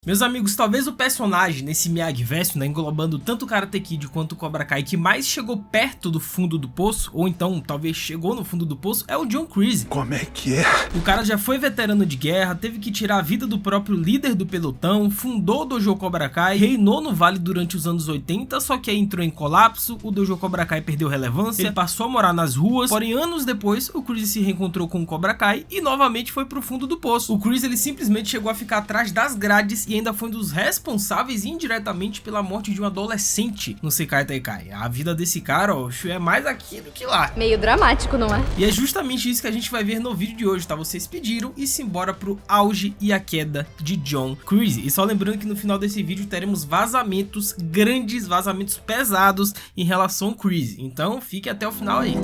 Meus amigos, talvez o personagem nesse Miyagi-verso, né, englobando tanto o Karate Kid quanto o Cobra Kai, que mais chegou perto do fundo do poço, ou então talvez chegou no fundo do poço, é o John Kreese. Como é que é? O cara já foi veterano de guerra, teve que tirar a vida do próprio líder do pelotão, fundou o Dojo Cobra Kai, reinou no Vale durante os anos 80, só que aí entrou em colapso, o Dojo Cobra Kai perdeu relevância, ele passou a morar nas ruas, porém anos depois o Kreese se reencontrou com o Cobra Kai e novamente foi pro fundo do poço. O Kreese ele simplesmente chegou a ficar atrás das grades e ainda foi um dos responsáveis indiretamente pela morte de um adolescente no Sekai Taikai. A vida desse cara, ó, é mais aqui do que lá. Meio dramático, não é? E é justamente isso que a gente vai ver no vídeo de hoje, tá? Vocês pediram e simbora pro auge e a queda de John Kreese. E só lembrando que no final desse vídeo teremos vazamentos grandes, vazamentos pesados em relação ao Kreese. Então fique até o final aí.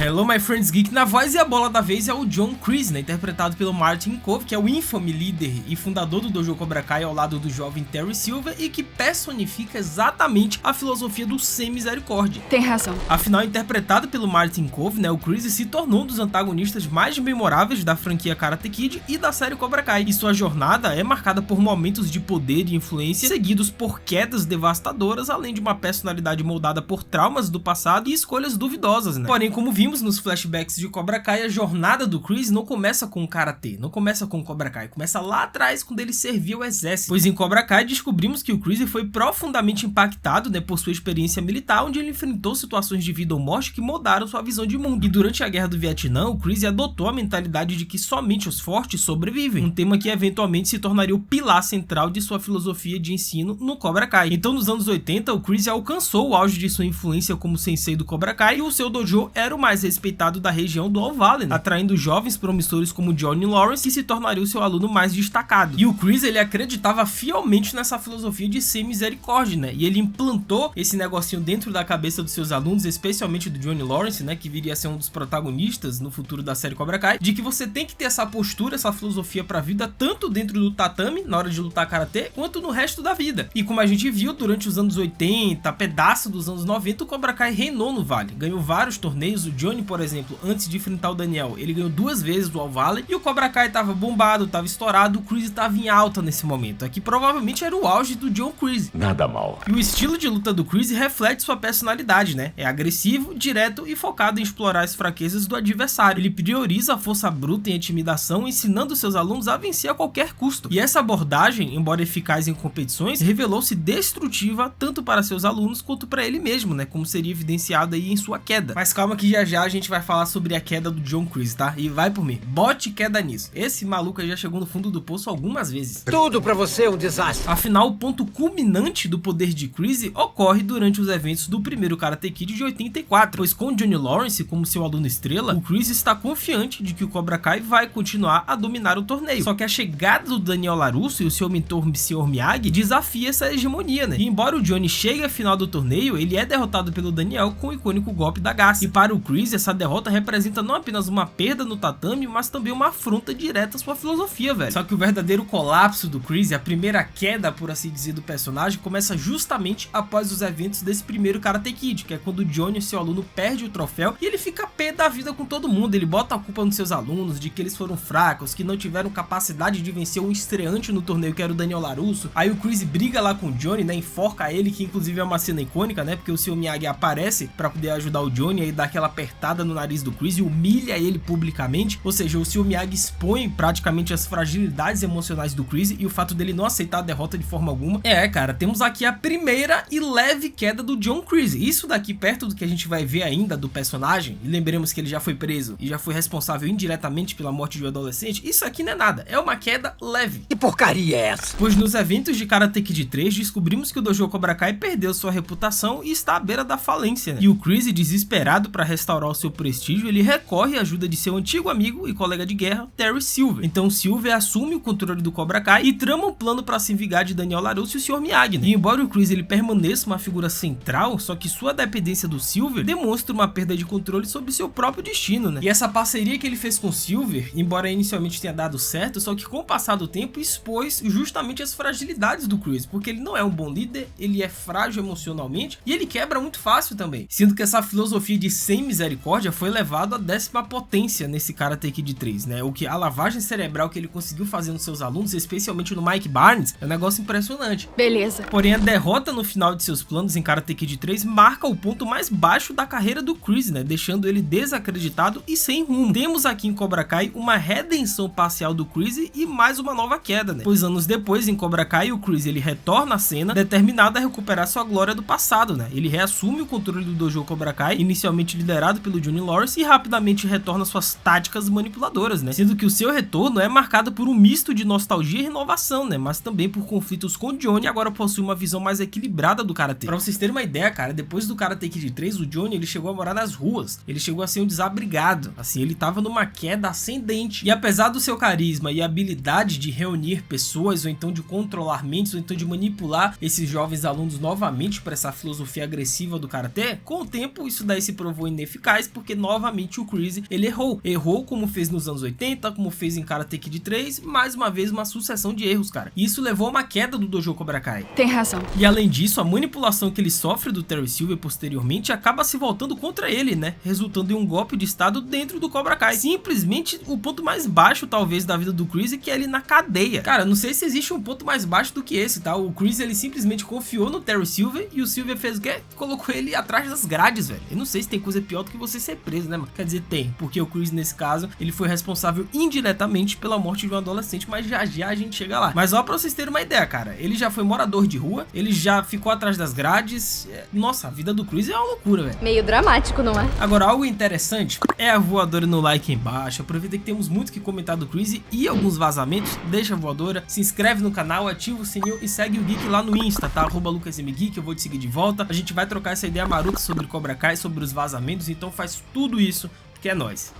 Hello my friends geek, na voz e a bola da vez é o John Kreese, né, interpretado pelo Martin Kove, que é o infame líder e fundador do Dojo Cobra Kai ao lado do jovem Terry Silver e que personifica exatamente a filosofia do sem misericórdia. Tem razão. Afinal, interpretado pelo Martin Kove, né, o Kreese se tornou um dos antagonistas mais memoráveis da franquia Karate Kid e da série Cobra Kai, e sua jornada é marcada por momentos de poder e influência, seguidos por quedas devastadoras, além de uma personalidade moldada por traumas do passado e escolhas duvidosas, né? Porém, como vimos nos flashbacks de Cobra Kai, a jornada do Kreese não começa com o Karate, não começa com o Cobra Kai, começa lá atrás quando ele servia o exército. Pois em Cobra Kai descobrimos que o Kreese foi profundamente impactado, né, por sua experiência militar, onde ele enfrentou situações de vida ou morte que moldaram sua visão de mundo. E durante a Guerra do Vietnã, o Kreese adotou a mentalidade de que somente os fortes sobrevivem, um tema que eventualmente se tornaria o pilar central de sua filosofia de ensino no Cobra Kai. Então, nos anos 80, o Kreese alcançou o auge de sua influência como sensei do Cobra Kai e o seu dojo era o mais respeitado da região do All Valley, né, atraindo jovens promissores como Johnny Lawrence, que se tornaria o seu aluno mais destacado. E o Kreese, ele acreditava fielmente nessa filosofia de sem misericórdia, né, e ele implantou esse negocinho dentro da cabeça dos seus alunos, especialmente do Johnny Lawrence, né, que viria a ser um dos protagonistas no futuro da série Cobra Kai, de que você tem que ter essa postura, essa filosofia pra vida, tanto dentro do tatame, na hora de lutar karatê, quanto no resto da vida. E como a gente viu, durante os anos 80, pedaço dos anos 90, o Cobra Kai reinou no Vale, ganhou vários torneios. O Johnny, por exemplo, antes de enfrentar o Daniel, ele ganhou 2 vezes do All Valley, e o Cobra Kai tava bombado, tava estourado, o Kreese tava em alta nesse momento. Aqui provavelmente era o auge do John Kreese. Nada mal. E o estilo de luta do Kreese reflete sua personalidade, né? É agressivo, direto e focado em explorar as fraquezas do adversário. Ele prioriza a força bruta e a intimidação, ensinando seus alunos a vencer a qualquer custo. E essa abordagem, embora eficaz em competições, revelou-se destrutiva tanto para seus alunos quanto para ele mesmo, né? Como seria evidenciado aí em sua queda. Mas calma que já a gente vai falar sobre a queda do John Kreese, tá? E vai por mim, bote queda nisso. Esse maluco aí já chegou no fundo do poço algumas vezes. Tudo pra você é um desastre. Afinal, o ponto culminante do poder de Kreese ocorre durante os eventos do primeiro Karate Kid de 84, pois com Johnny Lawrence como seu aluno estrela, o Kreese está confiante de que o Cobra Kai vai continuar a dominar o torneio. Só que a chegada do Daniel LaRusso e o seu mentor Sr. Miyagi desafia essa hegemonia, né? E embora o Johnny chegue à final do torneio, ele é derrotado pelo Daniel com o icônico golpe da garça. E para o Kreese, essa derrota representa não apenas uma perda no tatame, mas também uma afronta direta à sua filosofia, velho. Só que o verdadeiro colapso do Kreese, a primeira queda, por assim dizer, do personagem, começa justamente após os eventos desse primeiro Karate Kid, que é quando o Johnny, seu aluno, perde o troféu e ele fica pé da vida com todo mundo. Ele bota a culpa nos seus alunos, de que eles foram fracos, que não tiveram capacidade de vencer um estreante no torneio, que era o Daniel LaRusso. Aí o Kreese briga lá com o Johnny, né, enforca ele, que inclusive é uma cena icônica, né, porque o Sr. Miyagi aparece pra poder ajudar o Johnny, aí dá aquela apertada no nariz do Kreese e humilha ele publicamente. Ou seja, o Sr. Miyagi expõe praticamente as fragilidades emocionais do Kreese e o fato dele não aceitar a derrota de forma alguma. Cara, temos aqui a primeira e leve queda do John Kreese. Isso daqui perto do que a gente vai ver ainda do personagem, e lembremos que ele já foi preso e já foi responsável indiretamente pela morte de um adolescente, isso aqui não é nada, é uma queda leve. Que porcaria é essa? Pois nos eventos de Karate Kid 3 descobrimos que o Dojo Cobra Kai perdeu sua reputação e está à beira da falência, né? E o Kreese, desesperado para restaurar o seu prestígio, ele recorre à ajuda de seu antigo amigo e colega de guerra, Terry Silver. Então Silver assume o controle do Cobra Kai e trama um plano para se vingar de Daniel LaRusso e o Sr. Miyagi, né? E embora o Kreese ele permaneça uma figura central, só que sua dependência do Silver demonstra uma perda de controle sobre seu próprio destino, né? E essa parceria que ele fez com Silver, embora inicialmente tenha dado certo, só que com o passar do tempo expôs justamente as fragilidades do Kreese, porque ele não é um bom líder, ele é frágil emocionalmente e ele quebra muito fácil também. Sendo que essa filosofia de sem misericórdia Misericórdia foi levado à 10ª potência nesse Karate Kid 3, né? O que a lavagem cerebral que ele conseguiu fazer nos seus alunos, especialmente no Mike Barnes, é um negócio impressionante. Beleza. Porém, a derrota no final de seus planos em Karate Kid 3 marca o ponto mais baixo da carreira do Chris, né? Deixando ele desacreditado e sem rumo. Temos aqui em Cobra Kai uma redenção parcial do Chris e mais uma nova queda, né? Pois anos depois, em Cobra Kai, o Chris ele retorna à cena, determinado a recuperar sua glória do passado, né? Ele reassume o controle do dojo Cobra Kai, inicialmente liderado pelo Johnny Lawrence, e rapidamente retorna suas táticas manipuladoras, né? Sendo que o seu retorno é marcado por um misto de nostalgia e renovação, né? Mas também por conflitos com Johnny, que agora possui uma visão mais equilibrada do karatê. Pra vocês terem uma ideia, cara, depois do Karate Kid 3, o Johnny ele chegou a morar nas ruas, ele chegou a ser um desabrigado, assim, ele tava numa queda ascendente. E apesar do seu carisma e habilidade de reunir pessoas, ou então de controlar mentes, ou então de manipular esses jovens alunos novamente para essa filosofia agressiva do karatê, com o tempo isso daí se provou ineficaz, porque novamente o Chris ele errou como fez nos anos 80, como fez em Karate Kid 3, mais uma vez uma sucessão de erros, cara. E isso levou a uma queda do dojo Cobra Kai. Tem razão. E além disso, a manipulação que ele sofre do Terry Silver posteriormente acaba se voltando contra ele, né? Resultando em um golpe de estado dentro do Cobra Kai. Simplesmente o ponto mais baixo, talvez, da vida do Chris, que é ele na cadeia. Cara, não sei se existe um ponto mais baixo do que esse, tá? O Chris, ele simplesmente confiou no Terry Silver e o Silver fez o quê? Colocou ele atrás das grades, velho. Eu não sei se tem coisa pior do que você ser preso, né, mano? Quer dizer, tem. Porque o Chris, nesse caso, ele foi responsável indiretamente pela morte de um adolescente, mas já a gente chega lá. Mas ó, pra vocês terem uma ideia, cara, ele já foi morador de rua, ele já ficou atrás das grades. Nossa, a vida do Chris é uma loucura, velho. Meio dramático, não é? Agora, algo interessante é a voadora no like aí embaixo. Aproveita que temos muito que comentar do Chris e alguns vazamentos. Deixa a voadora, se inscreve no canal, ativa o sininho e segue o Geek lá no Insta, tá? @LucasMGeek, eu vou te seguir de volta. A gente vai trocar essa ideia maruta sobre Cobra Kai, sobre os vazamentos, então faz tudo isso que é nóis.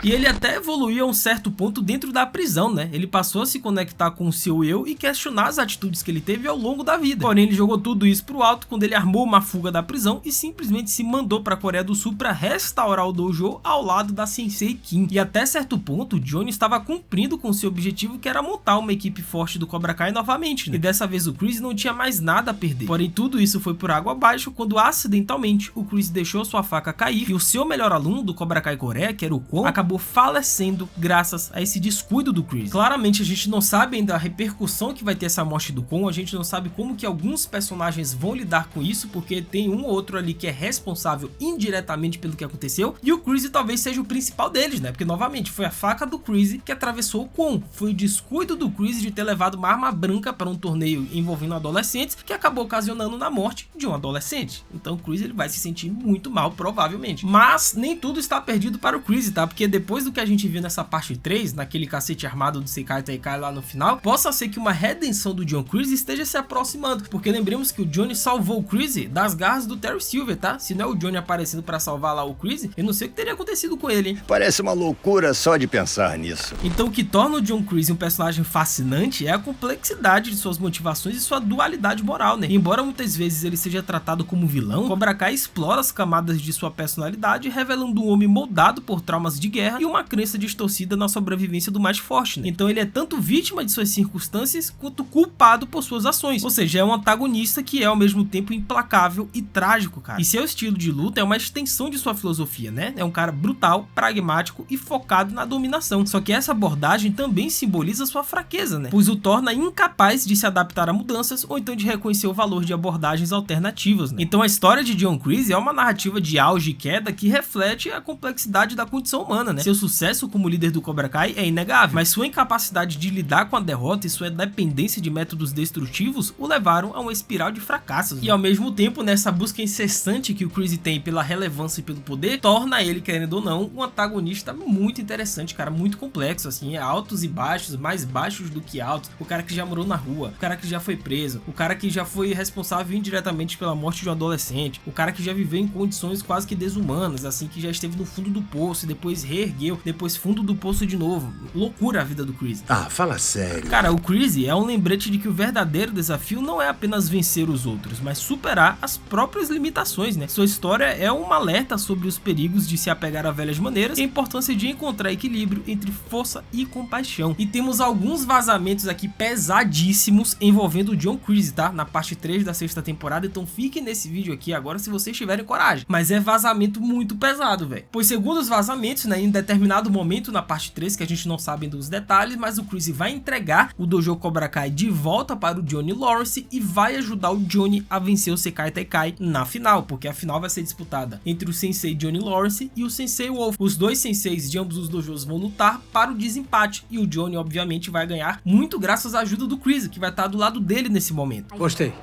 E ele até evoluiu a um certo ponto dentro da prisão, né? Ele passou a se conectar com o seu eu e questionar as atitudes que ele teve ao longo da vida. Porém, ele jogou tudo isso pro alto quando ele armou uma fuga da prisão e simplesmente se mandou pra Coreia do Sul pra restaurar o dojo ao lado da Sensei Kim. E até certo ponto, Johnny estava cumprindo com seu objetivo, que era montar uma equipe forte do Cobra Kai novamente, né? E dessa vez o Chris não tinha mais nada a perder. Porém, tudo isso foi por água abaixo quando acidentalmente o Chris deixou sua faca cair e o seu melhor aluno do Cobra Kai Coreia, que era o Kwon, acabou falecendo graças a esse descuido do Chris. Claramente a gente não sabe ainda a repercussão que vai ter essa morte do Kwon, a gente não sabe como que alguns personagens vão lidar com isso, porque tem um ou outro ali que é responsável indiretamente pelo que aconteceu, e o Chris talvez seja o principal deles, né? Porque novamente foi a faca do Chris que atravessou o Kwon, foi o descuido do Chris de ter levado uma arma branca para um torneio envolvendo adolescentes, que acabou ocasionando na morte de um adolescente. Então o Chris ele vai se sentir muito mal, provavelmente. Mas nem tudo está perdido para o Chris, tá? Porque depois do que a gente viu nessa parte 3, naquele cacete armado do Sekai Taikai lá no final, possa ser que uma redenção do John Chris esteja se aproximando, porque lembremos que o Johnny salvou o Chris das garras do Terry Silver, tá? Se não é o Johnny aparecendo pra salvar lá o Chris, eu não sei o que teria acontecido com ele, hein? Parece uma loucura só de pensar nisso. Então o que torna o John Chris um personagem fascinante é a complexidade de suas motivações e sua dualidade moral, né? Embora muitas vezes ele seja tratado como vilão, Cobra Kai explora as camadas de sua personalidade, revelando um homem moldado por traumas de guerra e uma crença distorcida na sobrevivência do mais forte, né? Então ele é tanto vítima de suas circunstâncias quanto culpado por suas ações, ou seja, é um antagonista que é ao mesmo tempo implacável e trágico, cara. E seu estilo de luta é uma extensão de sua filosofia, né? É um cara brutal, pragmático e focado na dominação. Só que essa abordagem também simboliza sua fraqueza, né? Pois o torna incapaz de se adaptar a mudanças ou então de reconhecer o valor de abordagens alternativas, né? Então a história de John Chris é uma narrativa de auge e queda que reflete a complexidade da condição humana, né? Seu sucesso como líder do Cobra Kai é inegável, mas sua incapacidade de lidar com a derrota e sua dependência de métodos destrutivos o levaram a uma espiral de fracassos, né? E ao mesmo tempo, nessa busca incessante que o Chris tem pela relevância e pelo poder, torna ele, querendo ou não, um antagonista muito interessante, cara, muito complexo, assim, altos e baixos, mais baixos do que altos, o cara que já morou na rua, o cara que já foi preso, o cara que já foi responsável indiretamente pela morte de um adolescente, o cara que já viveu em condições quase que desumanas, assim, que já esteve no fundo do poço e depois depois reergueu, depois fundo do poço de novo. Loucura a vida do Chris. Ah, fala sério. Cara, o Chris é um lembrete de que o verdadeiro desafio não é apenas vencer os outros, mas superar as próprias limitações, né? Sua história é um alerta sobre os perigos de se apegar a velhas maneiras e a importância de encontrar equilíbrio entre força e compaixão. E temos alguns vazamentos aqui pesadíssimos envolvendo o John Chris, tá? Na parte 3 da 6ª temporada, então fiquem nesse vídeo aqui agora se vocês tiverem coragem. Mas é vazamento muito pesado, velho. Pois segundo os vazamentos, né, em determinado momento na parte 3, que a gente não sabe dos detalhes, mas o Chris vai entregar o Dojo Cobra Kai de volta para o Johnny Lawrence e vai ajudar o Johnny a vencer o Sekai Taikai na final, porque a final vai ser disputada entre o Sensei Johnny Lawrence e o Sensei Wolf. Os dois senseis de ambos os dojos vão lutar para o desempate e o Johnny obviamente vai ganhar muito graças à ajuda do Chris, que vai estar do lado dele nesse momento. Gostei.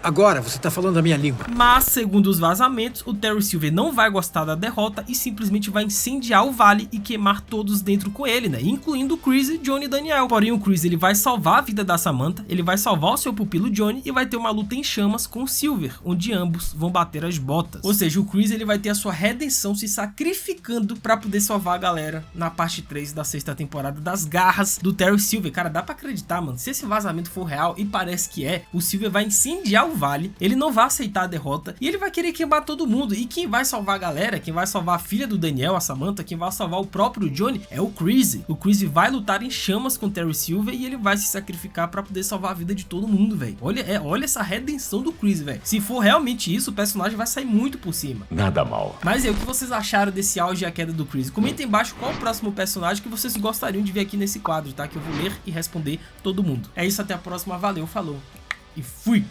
Agora você tá falando a minha língua. Mas, segundo os vazamentos, o Terry Silver não vai gostar da derrota e simplesmente vai incendiar o vale e queimar todos dentro com ele, né? Incluindo o Chris, Johnny e Daniel. Porém, o Chris ele vai salvar a vida da Samantha, ele vai salvar o seu pupilo Johnny e vai ter uma luta em chamas com o Silver, onde ambos vão bater as botas. Ou seja, o Chris ele vai ter a sua redenção se sacrificando pra poder salvar a galera na parte 3 da 6ª temporada das garras do Terry Silver. Cara, dá pra acreditar, mano. Se esse vazamento for real, e parece que é, o Silver vai incendiar o vale, ele não vai aceitar a derrota e ele vai querer queimar todo mundo. E quem vai salvar a galera, quem vai salvar a filha do Daniel, a Samantha, quem vai salvar o próprio Johnny é o Chris. O Chris vai lutar em chamas com o Terry Silver e ele vai se sacrificar pra poder salvar a vida de todo mundo, velho. Olha essa redenção do Chris, velho. Se for realmente isso, o personagem vai sair muito por cima. Nada mal. Mas o que vocês acharam desse auge e a queda do Chris? Comentem embaixo qual o próximo personagem que vocês gostariam de ver aqui nesse quadro, tá? Que eu vou ler e responder todo mundo. É isso, até a próxima. Valeu, falou e fui!